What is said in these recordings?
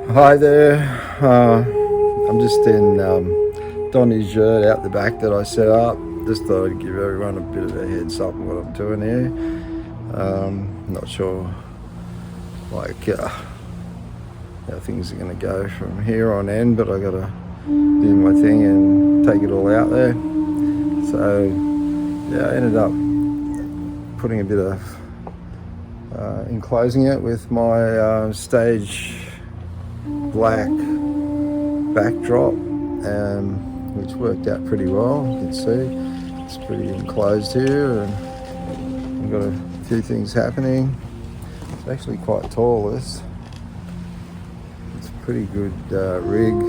Hi there. I'm just in Donny's yurt out the back that I set up. Just thought I'd give everyone a bit of a heads up on what I'm doing here. Not sure how things are going to go from here on in, but I got to do my thing and take it all out there. So yeah, I ended up putting a bit of enclosing it with my stage black backdrop, which worked out pretty well. You can see it's pretty enclosed here, and I've got a few things happening. It's actually quite tall. It's a pretty good rig,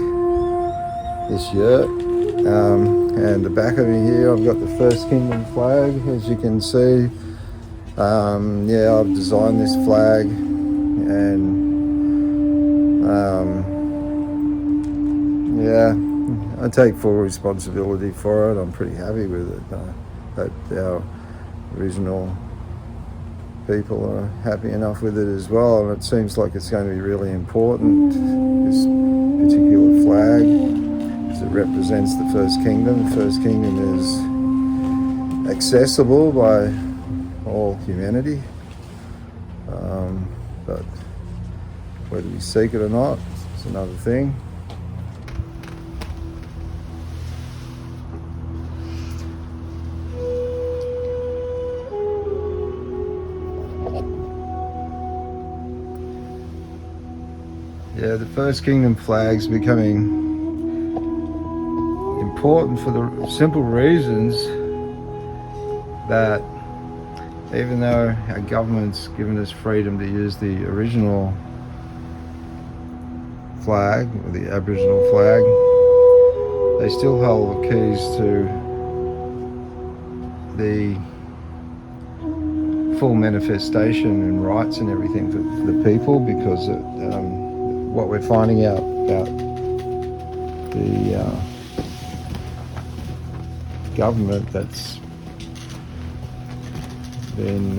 this yurt. And the back of me here, I've got the First Kingdom flag, as you can see. I've designed this flag, and I take full responsibility for it. I'm pretty happy with it. I hope our original people are happy enough with it as well, and it seems like it's going to be really important, this particular flag, because it represents the First Kingdom. The First Kingdom is accessible by all humanity, but whether we seek it or not, it's another thing. Yeah, the First Kingdom flag's becoming important for the simple reasons that even though our government's given us freedom to use the original flag, or the Aboriginal flag, they still hold the keys to the full manifestation and rights and everything for the people, because what we're finding out about the government that's been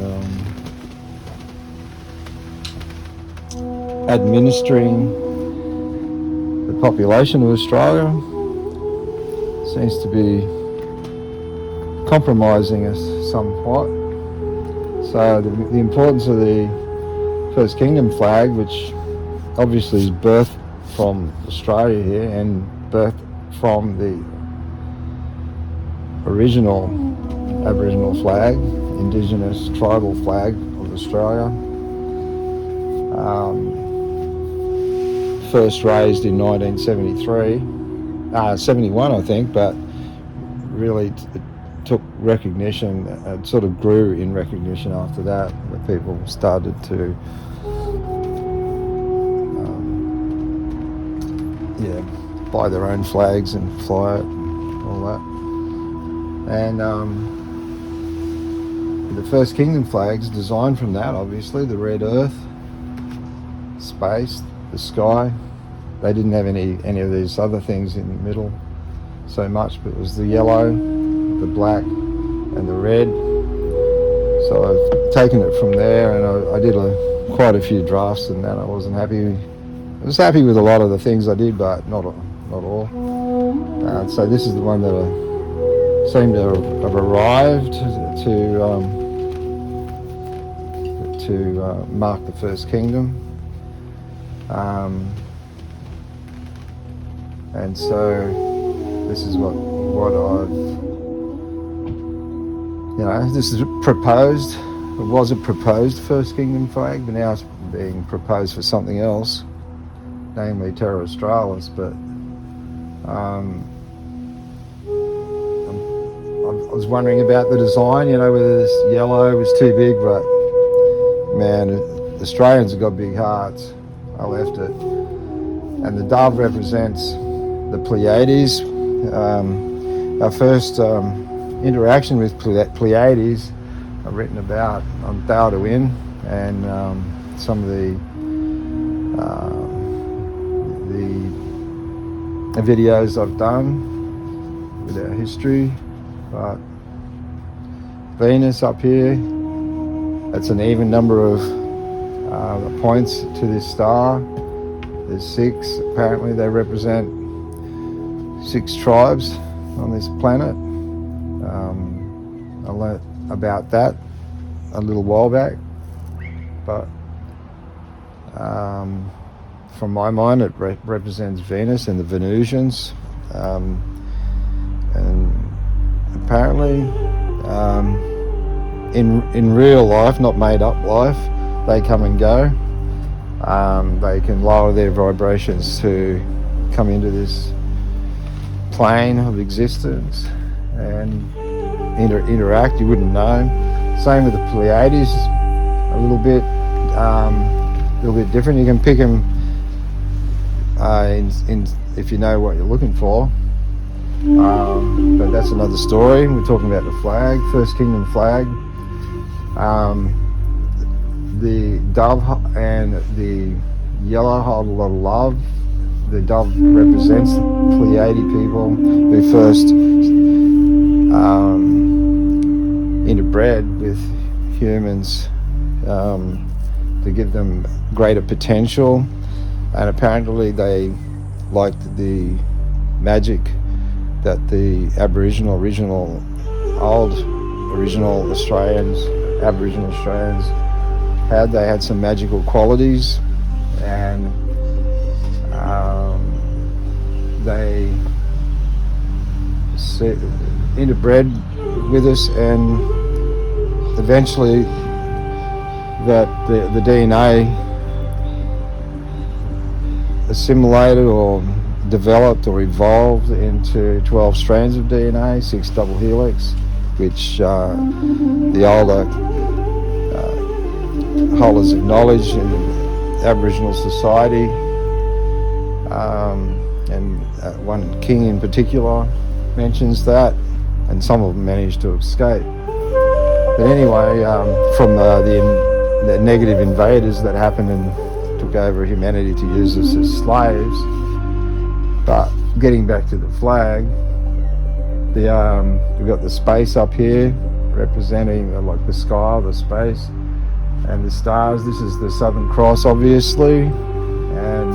administering the population of Australia seems to be compromising us somewhat. So the importance of the First Kingdom flag, which obviously is birthed from Australia here and birthed from the original Aboriginal flag, Indigenous tribal flag of Australia, first raised in 71 I think, but really it took recognition, it sort of grew in recognition after that, where people started to buy their own flags and fly it and all that. And the First Kingdom flag's designed from that, obviously, the red earth, space, the sky. They didn't have any of these other things in the middle so much, but it was the yellow, the black and the red. So I've taken it from there, and I did quite a few drafts in that. I was happy with a lot of the things I did, but not all. So this is the one that I seem to have arrived to mark the First Kingdom. And so this is what I've, this is proposed. It was a proposed First Kingdom flag, but now it's being proposed for something else, namely Terra Australis. But I was wondering about the design, whether this yellow was too big, but man, Australians have got big hearts. I left it. And the dove represents the Pleiades. Our first interaction with Pleiades I've written about on Pleiadian, and some of the videos I've done with our history. But Venus up here, that's an even number of points to this star. There's 6. Apparently they represent 6 tribes on this planet. I learnt about that a little while back, but from my mind it represents Venus and the Venusians, and apparently in real life, not made up life, they come and go. They can lower their vibrations to come into this plane of existence and interact. You wouldn't know. Same with the Pleiades, a little bit different. You can pick them if you know what you're looking for. But that's another story. We're talking about the flag, First Kingdom flag. The dove and the yellow hold a lot of love. The dove represents the Pleiadian people who first interbred with humans to give them greater potential, and apparently they liked the magic that the Aboriginal Aboriginal Australians had. They had some magical qualities, and they interbred with us, and eventually that the DNA assimilated or developed or evolved into 12 strands of DNA, 6 double helix, which the older holders of knowledge in Aboriginal society, and one king in particular mentions that, and some of them managed to escape. But anyway, from the negative invaders that happened and took over humanity to use us as slaves. But getting back to the flag, we've got the space up here representing like the sky, the space, and the stars. This is the Southern Cross, obviously, and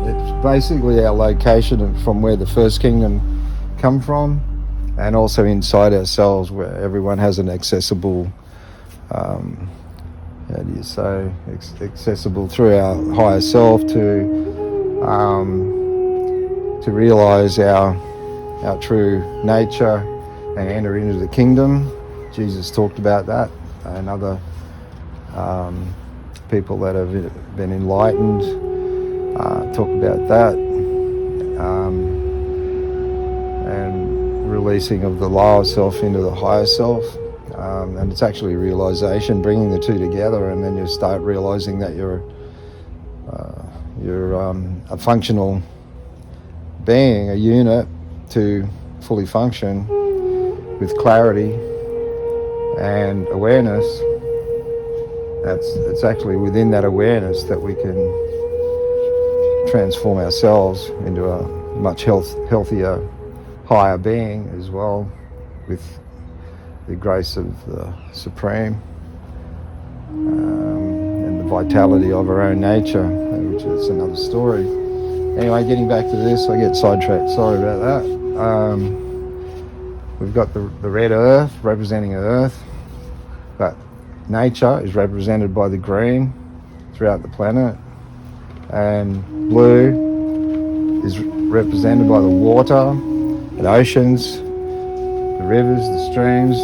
it's basically our location from where the First Kingdom come from, and also inside ourselves, where everyone has an accessible, accessible through our higher self to realise our true nature and enter into the kingdom. Jesus talked about that, and other people that have been enlightened talk about that, and releasing of the lower self into the higher self, and it's actually realisation, bringing the two together, and then you start realising that you're a functional being, a unit to fully function with clarity and awareness. It's actually within that awareness that we can transform ourselves into a much healthier, higher being as well, with the grace of the Supreme, and the vitality of our own nature, which is another story. Anyway, getting back to this, I get sidetracked, sorry about that. We've got the red earth representing Earth, but nature is represented by the green throughout the planet, and blue is represented by the water, the oceans, the rivers, the streams.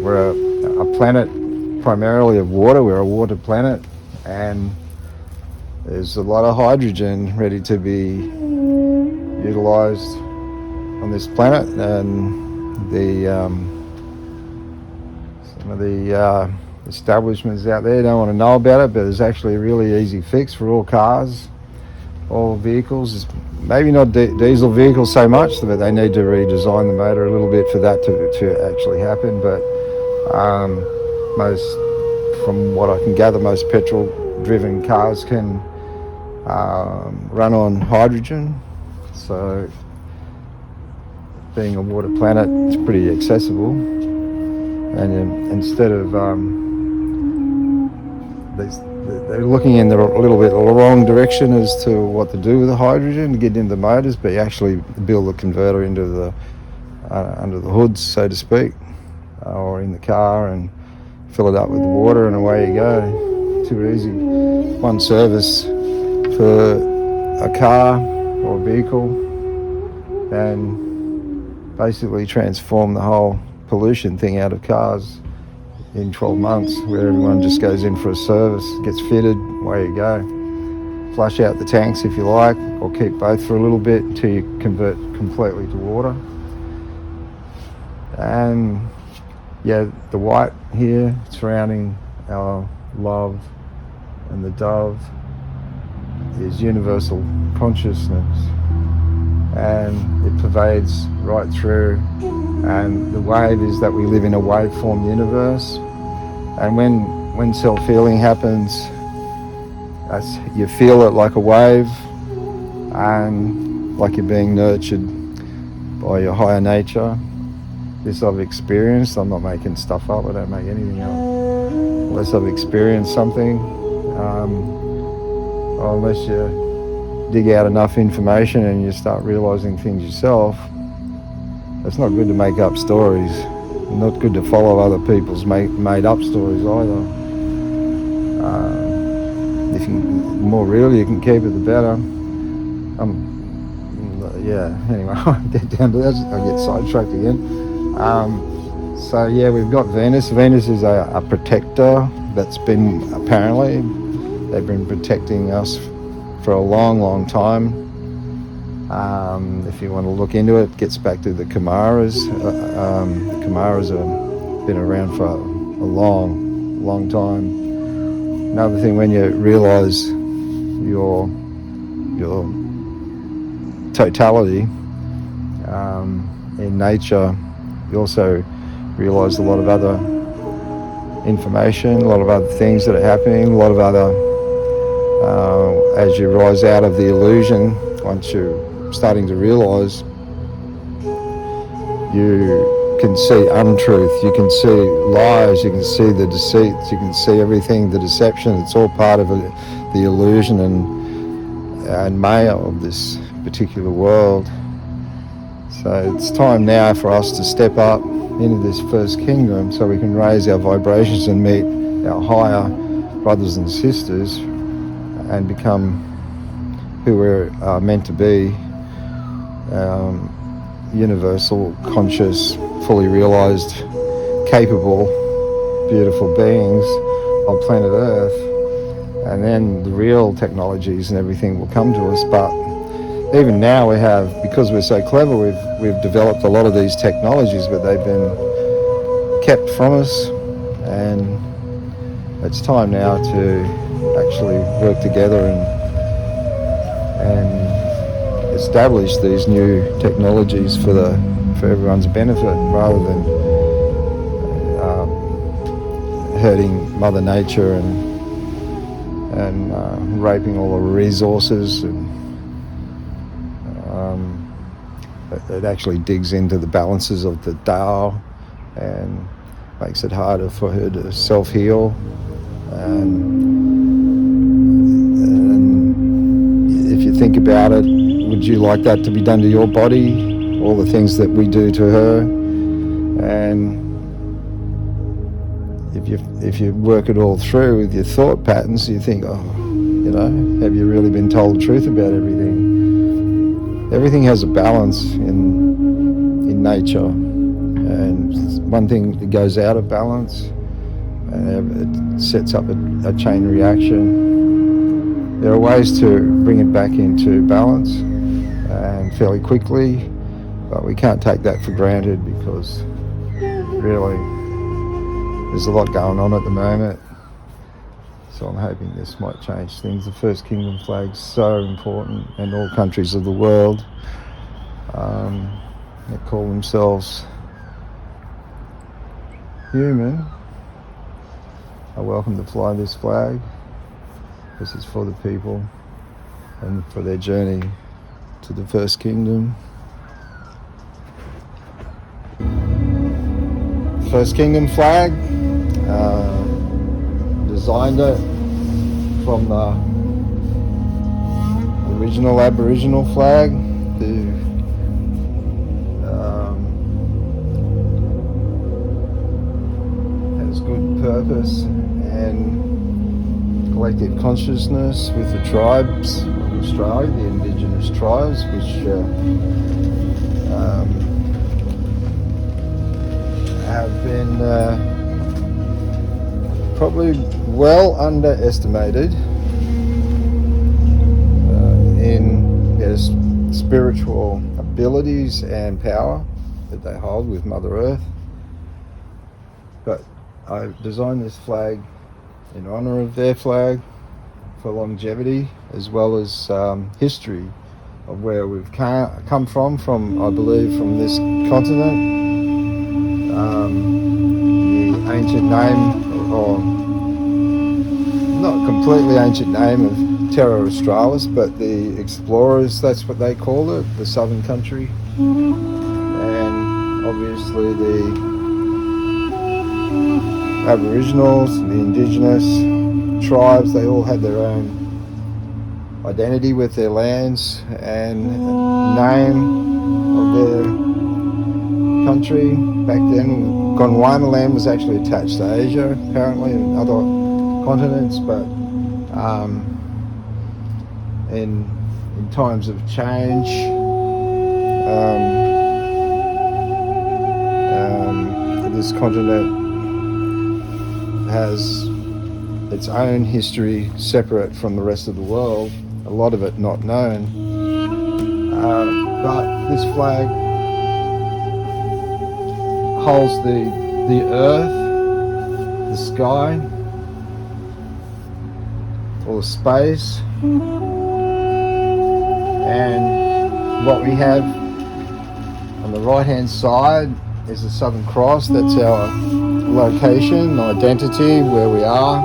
We're a planet primarily of water. We're a water planet, and there's a lot of hydrogen ready to be utilised on this planet, and some of the establishments out there don't want to know about it, but there's actually a really easy fix for all cars, all vehicles. Maybe not diesel vehicles so much, but they need to redesign the motor a little bit for that to actually happen. But from what I can gather, most petrol-driven cars can run on hydrogen. So, being a water planet, it's pretty accessible. And instead of they're looking in a little bit the wrong direction as to what to do with the hydrogen to get into the motors, but you actually build the converter into the under the hoods, so to speak, or in the car, and fill it up with water, and away you go. Too easy. One service for a car or a vehicle, and basically transform the whole pollution thing out of cars in 12 months, where everyone just goes in for a service, gets fitted, away you go. Flush out the tanks if you like, or keep both for a little bit until you convert completely to water. And yeah, the white here surrounding our love and the dove is universal consciousness, and it pervades right through. And the wave is that we live in a waveform universe, and when self-healing happens, you feel it like a wave, and like you're being nurtured by your higher nature. This I've experienced. I'm not making stuff up. I don't make anything up unless I've experienced something, or unless you dig out enough information and you start realizing things yourself. It's not good to make up stories. Not good to follow other people's made up stories either. If you, the more real you can keep it, the better. Yeah, anyway, I'll get down to that. I'll get sidetracked again. So yeah, we've got Venus. Venus is a protector that's been, apparently, they've been protecting us for a long, long time. If you want to look into it, it gets back to the Kumaras. The Kumaras have been around for a long, long time. Another thing, when you realise your totality in nature, you also realise a lot of other information, a lot of other things that are happening, a lot of other, as you rise out of the illusion, once you're starting to realise, you can see untruth, you can see lies, you can see the deceits, you can see everything, the deception. It's all part of the illusion and maya of this particular world. So it's time now for us to step up into this first kingdom so we can raise our vibrations and meet our higher brothers and sisters and become who we're meant to be. Universal, conscious, fully realised, capable, beautiful beings on planet Earth. And then the real technologies and everything will come to us. But even now we have, because we're so clever, we've developed a lot of these technologies, but they've been kept from us. And it's time now to actually work together and establish these new technologies for everyone's benefit, rather than hurting Mother Nature and raping all the resources. And it actually digs into the balances of the Tao and makes it harder for her to self-heal. And if you think about it, would you like that to be done to your body? All the things that we do to her. And if you work it all through with your thought patterns, you think, oh, have you really been told the truth about everything? Everything has a balance in nature, and one thing that goes out of balance, it sets up a chain reaction. There are ways to bring it back into balance and fairly quickly, but we can't take that for granted, because really there's a lot going on at the moment. So I'm hoping this might change things. The First Kingdom flag's so important, and all countries of the world that call themselves human are welcome to fly this flag. This is for the people and for their journey to the First Kingdom. First Kingdom flag, designed it from the original Aboriginal flag, who has good purpose and collective consciousness with the tribes of Australia, the indigenous tribes, which have been probably well underestimated in their spiritual abilities and power that they hold with Mother Earth. But I designed this flag in honour of their flag for longevity, as well as history of where we've come from, I believe, from this continent. The ancient name, or not completely ancient name, of Terra Australis, but the explorers, that's what they call it, the southern country. And obviously the Aboriginals, the indigenous tribes, they all had their own identity with their lands and name of their country. Back then, Gondwana land was actually attached to Asia, apparently, and other continents, but in times of change, this continent has its own history separate from the rest of the world, a lot of it not known. But this flag holds the earth, the sky, or the space, and what we have on the right hand side is the Southern Cross. That's our location, identity, where we are,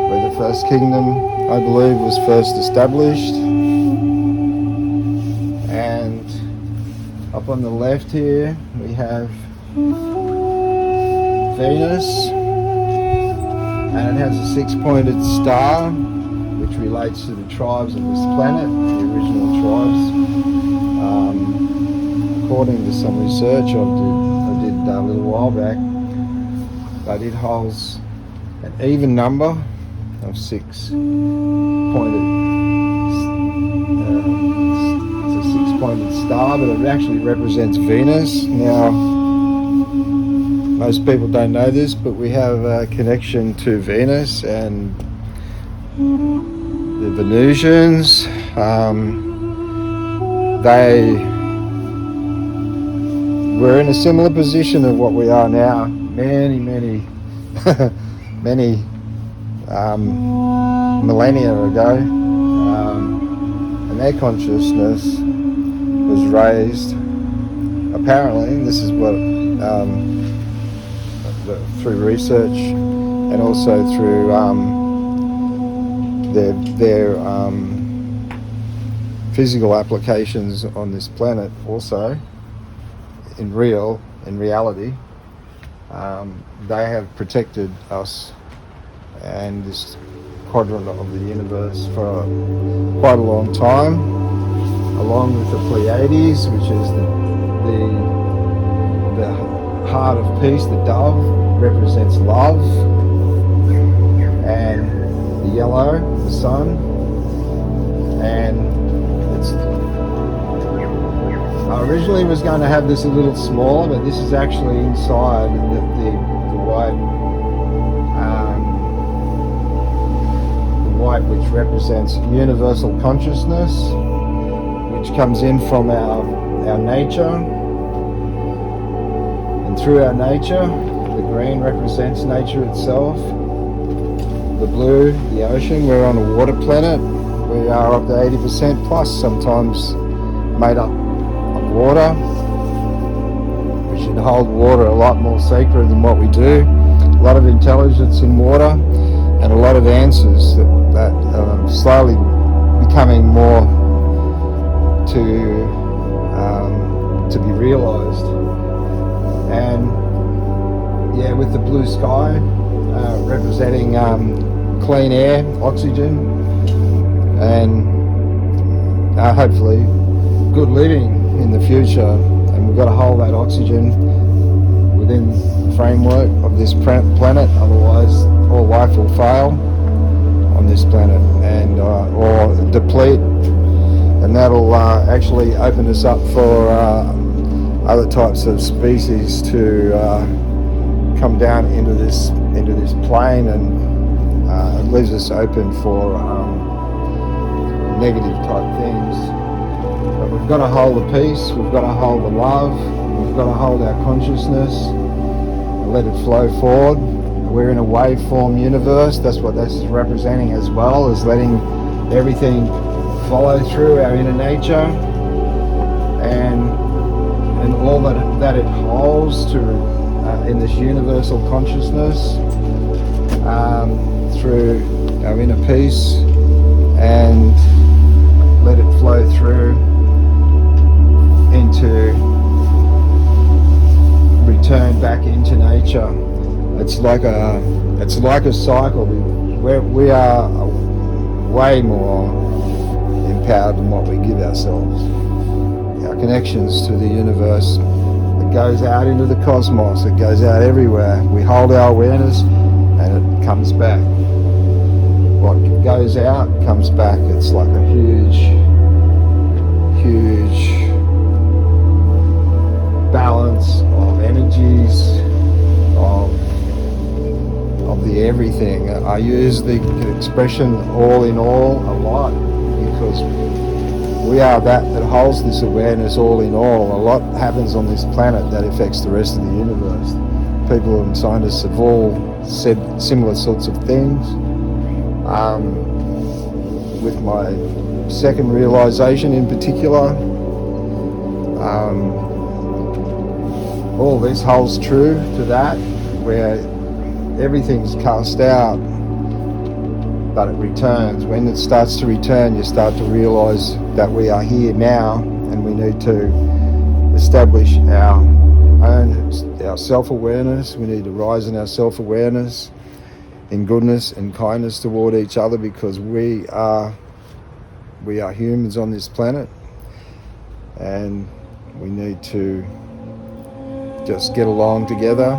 where the first kingdom, I believe, was first established. And up on the left here we have Venus, and it has a six-pointed star which relates to the tribes of this planet, the original tribes. According to some research I did a little while back, but it holds an even number of six-pointed. It's a six-pointed star, but it actually represents Venus. Now, most people don't know this, but we have a connection to Venus and the Venusians. They were in a similar position of what we are now, many millennia ago, and their consciousness was raised, apparently, and this is what through research and also through their physical applications on this planet also, in reality, they have protected us and this quadrant of the universe for quite a long time, along with the Pleiades, which is the heart of peace. The dove represents love, and the yellow, the sun, and it's. I originally was going to have this a little smaller, but this is actually inside the white, which represents universal consciousness, which comes in from our nature, and through our nature, the green represents nature itself, the blue, the ocean. We're on a water planet. We are up to 80% plus, sometimes made up of water. We should hold water a lot more sacred than what we do. A lot of intelligence in water, and a lot of answers that are slowly becoming more to be realised. And yeah, with the blue sky representing clean air, oxygen, and hopefully good living in the future. And we've got to hold that oxygen within the framework of this planet, otherwise all life will fail on this planet and or deplete, and that'll actually open us up for other types of species to come down into this plane, and it leaves us open for negative type things. But we've got to hold the peace, we've got to hold the love, we've got to hold our consciousness and let it flow forward. We're in a waveform universe. That's what this is representing as well, is letting everything follow through our inner nature and all that it holds to in this universal consciousness, through our inner peace, and let it flow through into return back into nature. It's like a cycle. We are way more empowered than what we give ourselves. Our connections to the universe, it goes out into the cosmos, it goes out everywhere. We hold our awareness and it comes back. What goes out comes back. It's like a huge balance of energies, of the everything. I use the expression all in all a lot because we are that holds this awareness all in all. A lot happens on this planet that affects the rest of the universe. People and scientists have all said similar sorts of things. With my second realisation in particular, all this holds true to that, where everything's cast out, but it returns. When it starts to return, you start to realise that we are here now, and we need to establish our self-awareness. We need to rise in our self-awareness, in goodness and kindness toward each other, because we are humans on this planet, and we need to just get along together,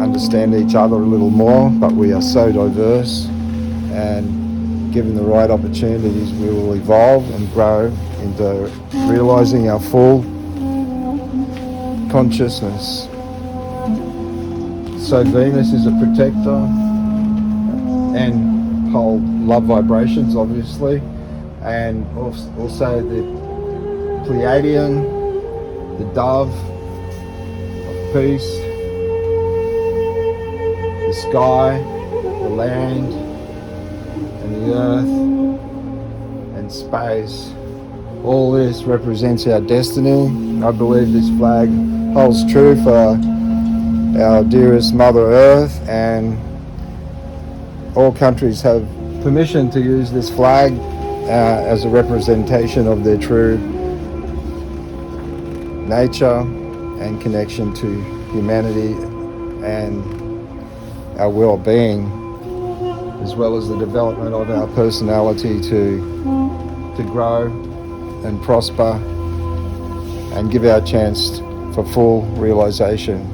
understand each other a little more. But we are so diverse, and given the right opportunities, we will evolve and grow into realizing our full consciousness. So Venus is a protector and hold love vibrations, obviously, and also the Pleiadian, the dove of peace, the sky, the land, and the earth, and space. All this represents our destiny. I believe this flag holds true for our dearest Mother Earth, and all countries have permission to use this flag as a representation of their true nature and connection to humanity and our well-being, as well as the development of our personality to grow and prosper and give our chance for full realisation.